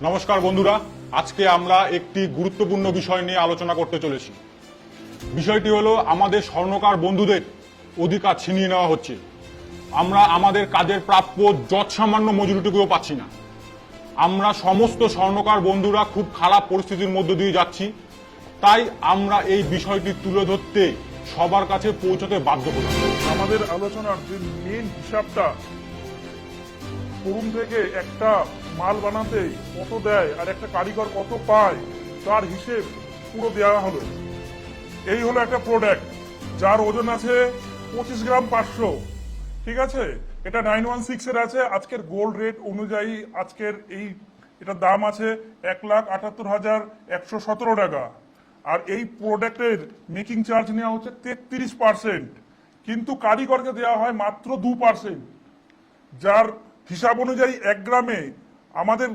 নমস্কার বন্ধুরা, আজকে আমরা একটি গুরুত্বপূর্ণ বিষয় নিয়ে আলোচনা করতে চলেছি। বিষয়টি হলো আমাদের স্বর্ণকার বন্ধুদের অধিকার ছিনিয়ে নেওয়া হচ্ছে। আমরা আমাদের কাজের প্রাপ্য যৎসামান্য মজুরিটুকুও পাচ্ছি না। আমরা সমস্ত স্বর্ণকার বন্ধুরা খুব খারাপ পরিস্থিতির মধ্য দিয়ে যাচ্ছি। তাই আমরা এই বিষয়টি তুলে ধরতে সবার কাছে পৌঁছতে বাধ্য হলাম। আমাদের আলোচনার যে মেন হিসাবটা, শোরুম থেকে একটা মাল বানাতে কত দেয় আর একটা কারিগর কত পায় তার হিসেব পুরো দেওয়া হলো। এই হলো একটা প্রোডাক্ট যার ওজন আছে 25 গ্রাম 500। ঠিক আছে, এটা 916 এর আছে। আজকের গোল্ড রেট অনুযায়ী আজকের এটার দাম আছে 1,78,117 টাকা। আর এই প্রোডাক্টের মেকিং চার্জ নেওয়া হচ্ছে 33%, কিন্তু কারিগরকে দেওয়া হয় মাত্র 2%, যার হিসাব অনুযায়ী 1 গ্রামে আমাদের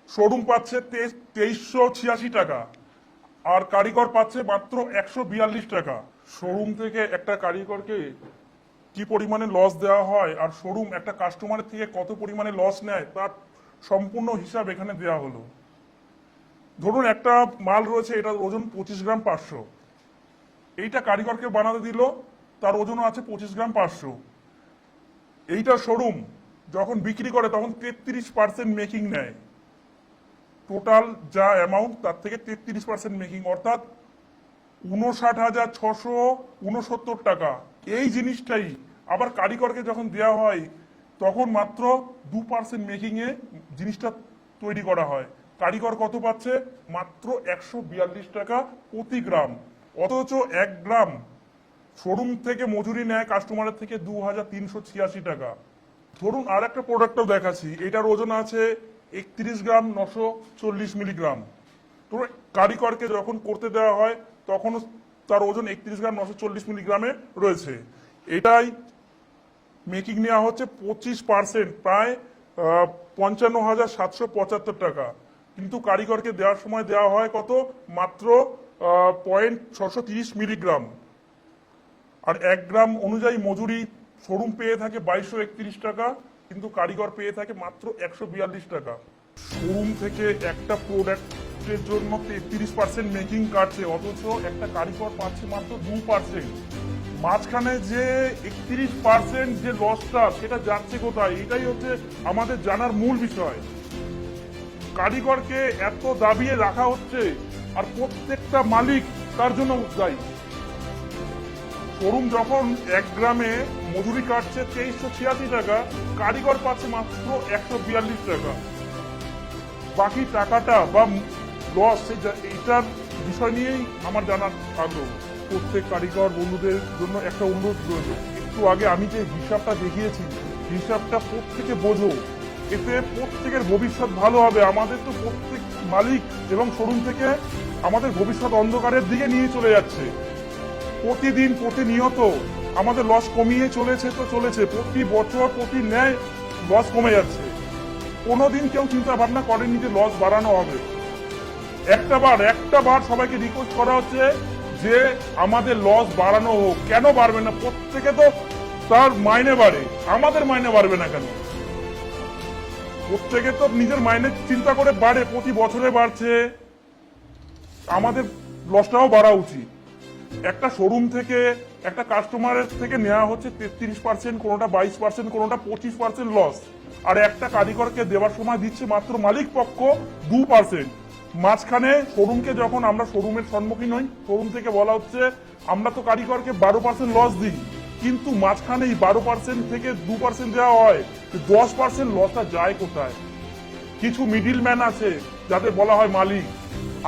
শোরুম পাচ্ছে 2386 টাকা আর কারিগর পাচ্ছে মাত্র 142 টাকা। শোরুম থেকে একটা কারিগরকে কি পরিমাণে লস দেওয়া হয় আর শোরুম একটা কাস্টমারের থেকে কত পরিমাণে লস নেয় তার সম্পূর্ণ হিসাব এখানে দেওয়া হলো। ধরুন একটা মাল রয়েছে, এটার ওজন 25 গ্রাম 500। এইটা কারিগরকে বানাতে দিল, তার ওজনও আছে 25 গ্রাম 500। এইটা শোরুম যখন বিক্রি করে তখন 33% মেকিং নেয়। টোটাল যা অ্যামাউন্ট তার থেকে 33% মেকিং, অর্থাৎ 59,669 টাকা। এই জিনিসটাই আবার কারিগরকে যখন দেওয়া হয় তখন মাত্র 2% মেকিং এ জিনিসটা তৈরি করা হয়। কারিগর কত পাচ্ছে? মাত্র 142 টাকা প্রতি গ্রাম। অথচ 1 গ্রাম শোরুম থেকে মজুরি নেয় কাস্টমারের থেকে 2,386 টাকা। ধরুন আর একটা প্রোডাক্টও দেখাচ্ছি, এটার ওজন আছে 31 গ্রাম 940 মিলিগ্রাম। তো কারিগরকে যখন করতে দেওয়া হয় তখন তার ওজন 31 গ্রাম 940 মিলিগ্রামে রয়েছে। এটাই মেকিং নেওয়া হচ্ছে 25%, প্রায় 55,775 টাকা, কিন্তু কারিগরকে দেওয়ার সময় দেওয়া হয় কত? মাত্র 0.630 মিলিগ্রাম। আর 1 গ্রাম অনুযায়ী মজুরি শোরুম পেয়ে থাকে 2231 টাকা, কিন্তু কারিগর পেয়ে থাকে মাত্র 142 টাকা। শোরুম থেকে একটা প্রোডাক্টের জন্য 33% মেকিং কাটছে, অথচ একটা কারিগর পাচ্ছে মাত্র 2%। মাঝখানে যে 31% যে লসটা, সেটা যাচ্ছে কোথায়? এটাই হচ্ছে আমাদের জানার মূল বিষয়। কারিগরকে এত দাবিয়ে রাখা হচ্ছে আর প্রত্যেকটা মালিক তার জন্য দায়ী। শোরুম যখন 1 গ্রামে মজুরি কাটছে 2386 টাকা, কারিগর পাচ্ছে মাত্র 142 টাকা। বাকি টাকাটা বা লস, এইটার বিষয় নিয়েই আমার জানার আগ্রহ। প্রত্যেক কারিগর বন্ধুদের জন্য একটা অনুরোধ রয়েছে, একটু আগে আমি যে হিসাবটা দেখিয়েছি, হিসাবটা প্রত্যেকে বোঝো, এতে প্রত্যেকের ভবিষ্যৎ ভালো হবে। আমাদের তো প্রত্যেক মালিক এবং শোরুম থেকে আমাদের ভবিষ্যৎ অন্ধকারের দিকে নিয়ে চলে যাচ্ছে। প্রতিদিন প্রতিনিয়ত আমাদের লস কমিয়ে চলেছে, প্রতি বছর প্রতি ন্যায় লস কমে যাচ্ছে। কোনোদিন কেউ চিন্তা ভাবনা করেনি যে লস বাড়ানো হবে। একটা বার সবাইকে রিকোয়েস্ট করা হচ্ছে যে আমাদের লস বাড়ানো হোক। কেন বাড়বে না? প্রত্যেকে তো তার মাইনে বাড়ে, আমাদের মাইনে বাড়বে না কেন? প্রত্যেকে তো নিজের মাইনে চিন্তা করে বাড়ে, প্রতি বছরে বাড়ছে, আমাদের লসটাও বাড়া উচিত। একটা শোরুম থেকে একটা কাস্টমারের থেকে নেওয়া হচ্ছে 33%, কোনোটা 22%, কোনোটা 25% লস, আর একটা কারিগরকে দেওয়ার সময় দিচ্ছে মাত্র মালিক পক্ষ 2%। মাঝখানে শোরুমকে যখন আমরা শোরুমের সম্মুখীন হই, শোরুম থেকে বলা হচ্ছে আমরা তো কারিগরকে 12% লস দিই, কিন্তু মাঝখানে এই 12% থেকে 2% দেওয়া হয়, 10% লসটা যায় কোথায়? কিছু মিডিল ম্যান আছে যাদের বলা হয় মালিক,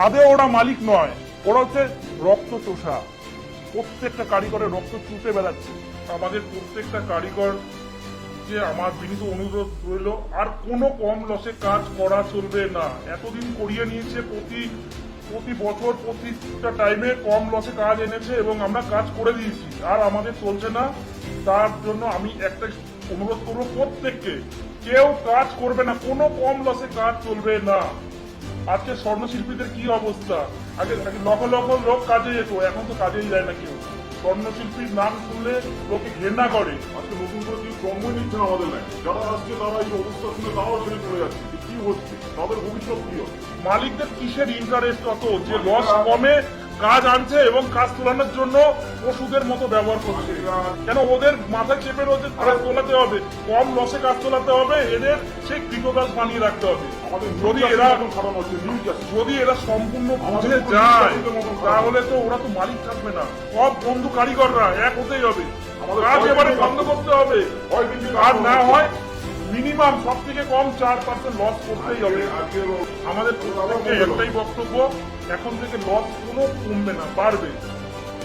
আদে ওরা মালিক নয়, ওরা হচ্ছে রক্ত চোষা। প্রত্যেকটা কারিগরের রক্ত চুষে বেড়াচ্ছে। আমাদের প্রত্যেকটা কারিগর যে আমার বিনীত অনুরোধ রইল, আর কোনো কম লসে কাজ করা চলবে না। এতদিন করিয়ে নিয়েছে, প্রতি বছর প্রতিটা টাইমে কম লসে কাজ এনেছে এবং আমরা কাজ করে দিয়েছি, আর আমাদের চলছে না। তার জন্য আমি একটা অনুরোধ করবো প্রত্যেককে, কেউ কাজ করবে না, কোনো কম লসে কাজ চলবে না। আজকে স্বর্ণশিল্পীদের কি অবস্থা? আগে লক্ষ লক্ষ লোক কাজে যেত, এখন তো কাজেই যায় না কেউ। স্বর্ণশিল্পীর নাম শুনলে লোকে ঘেন্না করে। আজকে নতুন করে কেউ জন্মই নিচ্ছে না আমাদের লাইনে। যারা আসছে তারা এই অবস্থা শুনে তারাও ছেড়ে চলে যাচ্ছে। কি হচ্ছে, তাদের ভবিষ্যৎ কি হবে? মালিকদের কিসের ইন্টারেস্ট অত যে লস কমে কাজ আনছে এবং কাজ তোলানোর জন্য ওষুধের মতো ব্যবহার করছে? কেন ওদের মাথায় চেপে রয়েছে কাজ তোলাতে হবে, কম লসে কাজ তোলাতে হবে, এদের সেই কৃতদাস বানিয়ে রাখতে হবে। যদি এরা সম্পূর্ণ বুঝে যায় তাহলে তো ওরা তো মালিক থাকবে না, সব বন্ধু কারিগররা এক হতেই হবে। কাজ এবারে বন্ধ করতে হবে, আর না হয় মিনিমাম সব থেকে কম 4% লস করতেই হবে। আমাদের প্রত্যেককে একটাই বক্তব্য, এখন থেকে লস কোনো কমবে না, বাড়বে।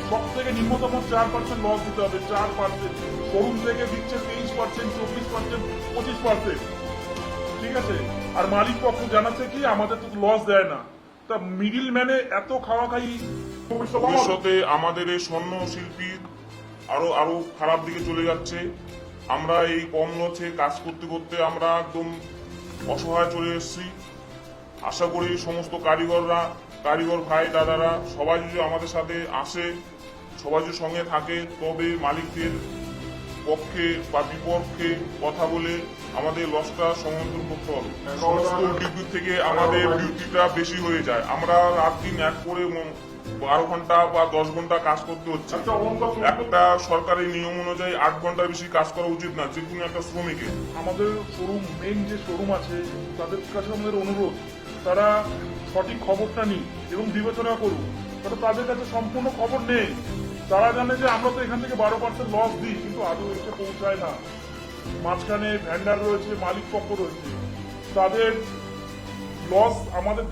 সব থেকে নিম্নতম 4% লস দিতে হবে, 4%। শোরুম থেকে দিচ্ছে 23%, 24%, 25%। ঠিক আছে, আর মালিক পক্ষ জানাচ্ছে কি আমাদের তো লস দেয় না। তা মিডিল ম্যানে এত খাওয়া খাই ভবিষ্যতে আমাদের এই স্বর্ণ শিল্পী আরো আরো খারাপ দিকে চলে যাচ্ছে। আমরা এই কম লসে কাজ করতে করতে আমরা একদম অসহায় চলে এসেছি। আশা করি সমস্ত কারিগর ভাই দাদারা সবাই যদি আমাদের সাথে আসে, সবাই যদি সঙ্গে থাকে, তবে মালিকদের পক্ষে বা বিপক্ষে কথা বলে আমাদের লসটা সমর্থন করতে হবে। সমস্ত ডিউটি থেকে আমাদের ডিউটিটা বেশি হয়ে যায়, আমরা রাত দিন এক করে 12 ঘন্টা বা 10 ঘন্টা কাজ করতে হচ্ছে। একটা সরকারি নিয়ম অনুযায়ী 8 ঘন্টার বেশি কাজ করা উচিত না যে কোনো একটা শ্রমিকের। আমাদের শোরুম, মেইন যে শোরুম আছে তাদের কাছে আমাদের অনুরোধ, তারা সঠিক খবরটা নিই এবং বিবেচনা করুক। কারণ তাদের কাছে সম্পূর্ণ খবর নেই। তারা জানে যে আমরা তো এখান থেকে 12% লস দিই, কিন্তু আদৌ এসে পৌঁছায় না। মাঝখানে ভ্যান্ডার রয়েছে, মালিক পক্ষ রয়েছে, তাদের লস আমাদের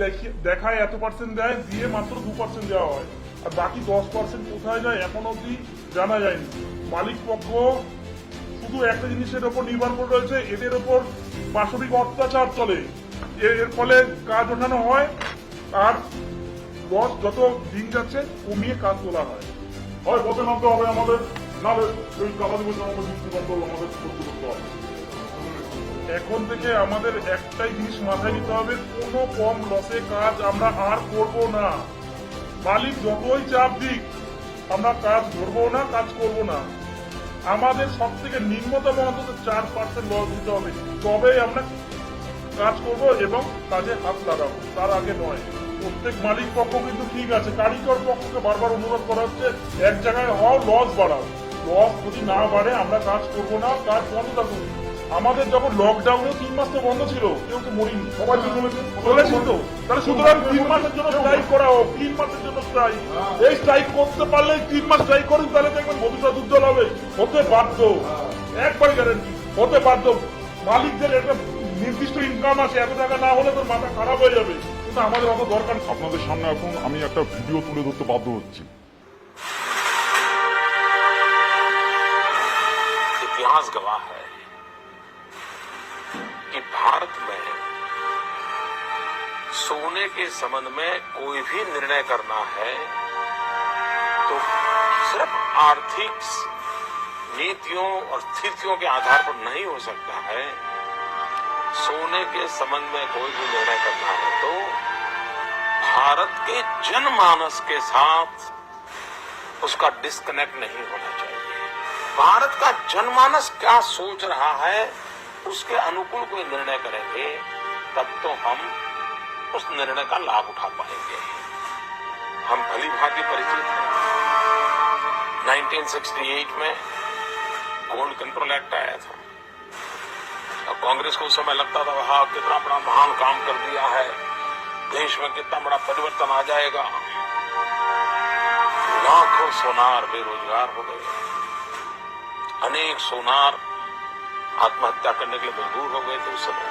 দেখায় এত পার্সেন্ট দেয়, দিয়ে মাত্র 2% দেওয়া হয়, আর বাকি 10% কোথায় যায় এখন অব্দি জানা যায়নি। মালিক পক্ষ শুধু একটা জিনিসের ওপর নির্ভর করে রয়েছে, এদের ওপর পাশবিক অত্যাচার চলে। এর ফলে কাজ ওঠানো হয় আর লস যত দিন যাচ্ছে কমিয়ে কাজ তোলা হয়। পথে নামতে হবে আমাদের, না ওই টাকা দিবস আমাদের মুক্তি আমাদের করতে হবে। এখন থেকে আমাদের একটাই জিনিস মাথায় নিতে হবে, কোনো কম লসে কাজ আমরা আর করব না। মালিক যতই চাপ দিক আমরা কাজ ধরবো না, কাজ করব না। আমাদের সব থেকে নিম্নতম অন্তত 4% লস দিতে হবে, তবেই আমরা কাজ করব এবং কাজে হাত লাগাবো, তার আগে নয়। প্রত্যেক মালিক পক্ষ কিন্তু ঠিক আছে, কারিগর পক্ষকে বারবার অনুরোধ করা হচ্ছে এক জায়গায় হও, লস বাড়াও। লস যদি না বাড়ে আমরা কাজ করব না, কাজ বন্ধ থাকুন। আমাদের যখন লকডাউনে 3 মাস তো বন্ধ ছিল, কেউ তো মরিনি, সবাই চলেছি তো। তাহলে সুতরাং 3 মাসের জন্য স্ট্রাইক করা হোক, 3 মাসের জন্য স্ট্রাইক। এই স্ট্রাইক করতে পারলে 3 মাস স্ট্রাইক করুন, তাহলে দেখবেন ভবিষ্যৎ উজ্জ্বল হবে। হতে বাধ্য, একবার গ্যারেন্টি হতে বাধ্য। মালিকদের একটা নির্দিষ্ট ইনকাম আছে, এত টাকা না হলে তোর মাথা খারাপ হয়ে যাবে, কিন্তু আমাদের অত দরকার। আপনাদের সামনে এখন আমি একটা ভিডিও তুলে ধরতে বাধ্য হচ্ছি। इतिहास गवाह है कि भारत में सोने के संबंध में कोई भी निर्णय करना है तो सिर्फ आर्थिक नीतियों और स्थितियों के आधार पर नहीं हो सकता है। सोने के संबंध में कोई भी निर्णय करना है तो भारत के जनमानस के साथ उसका डिस्कनेक्ट नहीं होना चाहिए। भारत का जनमानस क्या सोच रहा है उसके अनुकूल कोई निर्णय करेंगे, तब तो हम उस निर्णय का लाभ उठा पाएंगे। हम भली भांति परिचित हैं, 1968 में गोल्ड कंट्रोल एक्ट आया था। अब कांग्रेस को उस समय लगता था वहां कितना बड़ा महान काम कर दिया है, देश में कितना बड़ा परिवर्तन आ जाएगा। लाखों सोनार बेरोजगार हो गए, अनेक सोनार आत्महत्या करने के लिए मजबूर हो गए थे। उस समय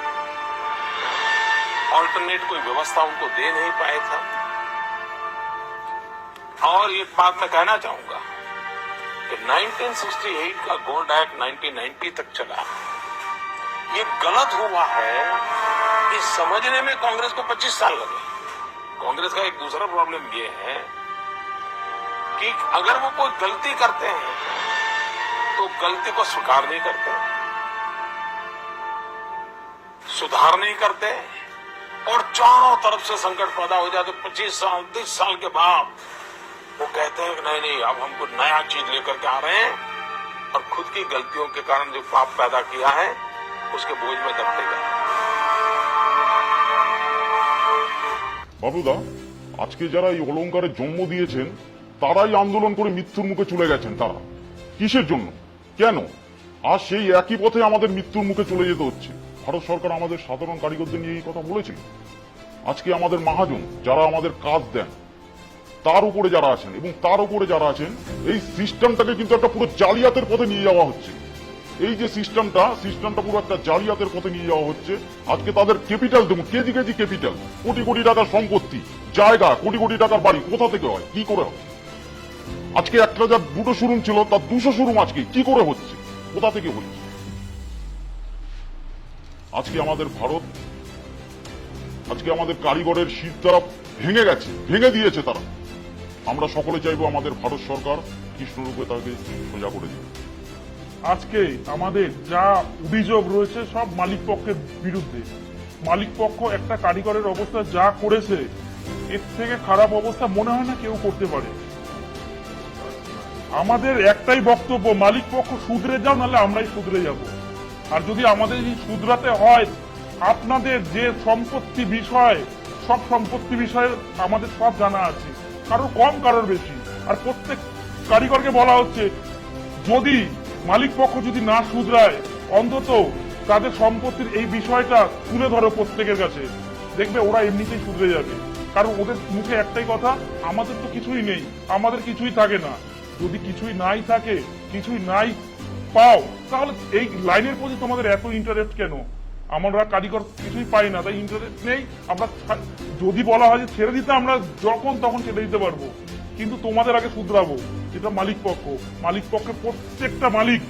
ऑल्टरनेट कोई व्यवस्था उनको दे नहीं पाए था। और एक बात मैं कहना चाहूंगा कि 1968 का गोल्ड एक्ट 1990 तक चला, ये गलत हुआ है इस समझने में कांग्रेस को 25 साल लगे। कांग्रेस का एक दूसरा प्रॉब्लम ये है कि अगर वो कोई गलती करते हैं तो गलती को स्वीकार नहीं करते, सुधार नहीं करते, और चारों तरफ से संकट पैदा हो जाते। 25 साल 30 साल के बाद वो कहते हैं कि नहीं नहीं अब हम कुछ नया चीज लेकर के आ रहे हैं, और खुद की गलतियों के कारण जो पाप पैदा किया है उसके बोझ में दबते गए। বাবুদা, আজকে যারা এই অলংকারের জন্ম দিয়েছেন তারাই আন্দোলন করে মৃত্যুর মুখে চলে গেছেন। তারা কিসের জন্য, কেন? আর সেই একই পথে আমাদের মৃত্যুর মুখে চলে যেতে হচ্ছে। ভারত সরকার আমাদের সাধারণ কারিগরদের নিয়ে এই কথা বলেছিল। আজকে আমাদের মহাজন যারা আমাদের কাজ দেন তার উপরে যারা আছেন এবং তার উপরে যারা আছেন, এই সিস্টেমটাকে কিন্তু একটা পুরো জালিয়াতের পথে নিয়ে যাওয়া হচ্ছে। এই যে সিস্টেমটা পুরো একটা জালিয়াতের পথে নিয়ে যাওয়া হচ্ছে। আজকে তাদের ক্যাপিটাল দেখুন, KG KG capital, crore crore টাকার সম্পত্তি, জায়গা, কোটি কোটি টাকার বাড়ি কোথা থেকে হয়, কি করে হয়? আজকে একটা যা দুটো শোরুম ছিল তার 200 শোরুম আজকে কি করে হচ্ছে, কোথা থেকে হচ্ছে? আজকে আমাদের ভারত, আজকে আমাদের কারিগরের শীত তারা ভেঙে গেছে, ভেঙে দিয়েছে তারা। আমরা সকলে চাইবো আমাদের ভারত সরকার কৃষ্ণরূপে তাকে সোজা করে দিবে। আজকে আমাদের যা অভিযোগ রয়েছে সব মালিক পক্ষের বিরুদ্ধে। মালিক পক্ষ একটা কারিগরের অবস্থা যা করেছে, এর থেকে খারাপ অবস্থা মনে হয় না কেউ করতে পারে। আমাদের একটাই বক্তব্য, মালিক পক্ষ শুধরে যাও, নাহলে আমরাই শুধরে যাব। আর যদি আমাদের এই শুধরাতে হয়, আপনাদের যে সম্পত্তি বিষয়, সব সম্পত্তি বিষয়ে আমাদের সব জানা আছে, কারোর কম কারোর বেশি। আর প্রত্যেক কারিগরকে বলা হচ্ছে যদি মালিক পক্ষ যদি না শুধরায়, অন্তত তাদের সম্পত্তির এই বিষয়টা তুলে ধরো প্রত্যেকের কাছে, দেখবে ওরা এমনিতেই শুধরে যাবে। কারণ ওদের মুখে একটাই কথা, আমাদের তো কিছুই নেই, আমাদের কিছুই থাকে না। যদি কিছুই নাই থাকে, কিছুই নাই পাও, তাহলে এই লাইনের প্রতি তোমাদের এত ইন্টারেস্ট কেন? আমরা কারিগর কিছুই পাই না, তাই ইন্টারেস্ট নেই। আমরা যদি বলা হয় যে ছেড়ে দিতে, আমরা যখন তখন ছেড়ে দিতে পারবো, কিন্তু তোমাদের আগে শুধরাবো। যেটা মালিক পক্ষ, মালিক পক্ষের প্রত্যেকটা মালিক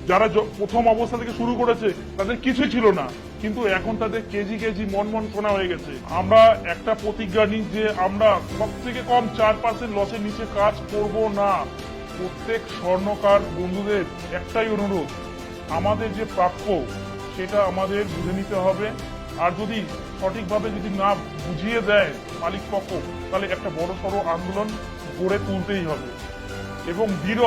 যারা প্রথম অবস্থা থেকে শুরু করেছে তাদের কিছুই ছিল না, কিন্তু এখন তাদের কেজি কেজি মন সোনা হয়ে গেছে। আমরা একটা প্রতিজ্ঞা নিই যে আমরা সব থেকে কম 4% লসের নিচে কাজ করব না। প্রত্যেক স্বর্ণকার বন্ধুদের একটাই অনুরোধ, আমাদের যে প্রাপ্য সেটা আমাদের বুঝে নিতে হবে। আর যদি সঠিকভাবে যদি না বুঝিয়ে দেয় মালিক পক্ষ, তাহলে একটা বড় সড়ো আন্দোলন গড়ে তুলতেই হবে। এবং দৃঢ়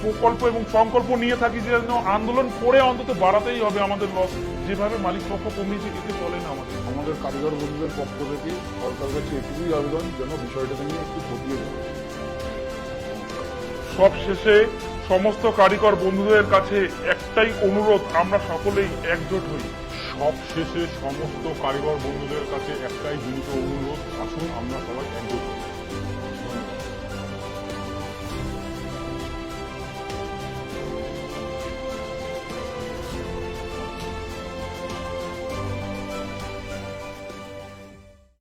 প্রকল্প এবং সংকল্প নিয়ে থাকি যে আন্দোলন করে অন্তত বাড়াতেই হবে আমাদের লস। যেভাবে মালিক পক্ষ কমিয়েছে এতে চলে না। আমাদের কারিগর বন্ধুদের পক্ষ থেকে সরকারের কাছে এটুকুই আবেদন, যেন বিষয়টাকে নিয়ে একটু খতিয়ে দেয়। সব শেষে সমস্ত কারিগর বন্ধুদের কাছে একটাই অনুরোধ, আমরা সকলেই একজোট হই। সব শেষে সমস্ত কারিগর বন্ধুদের কাছে একটাই বিনীত অনুরোধ, আসুন আমরা সবাই একজোট হই।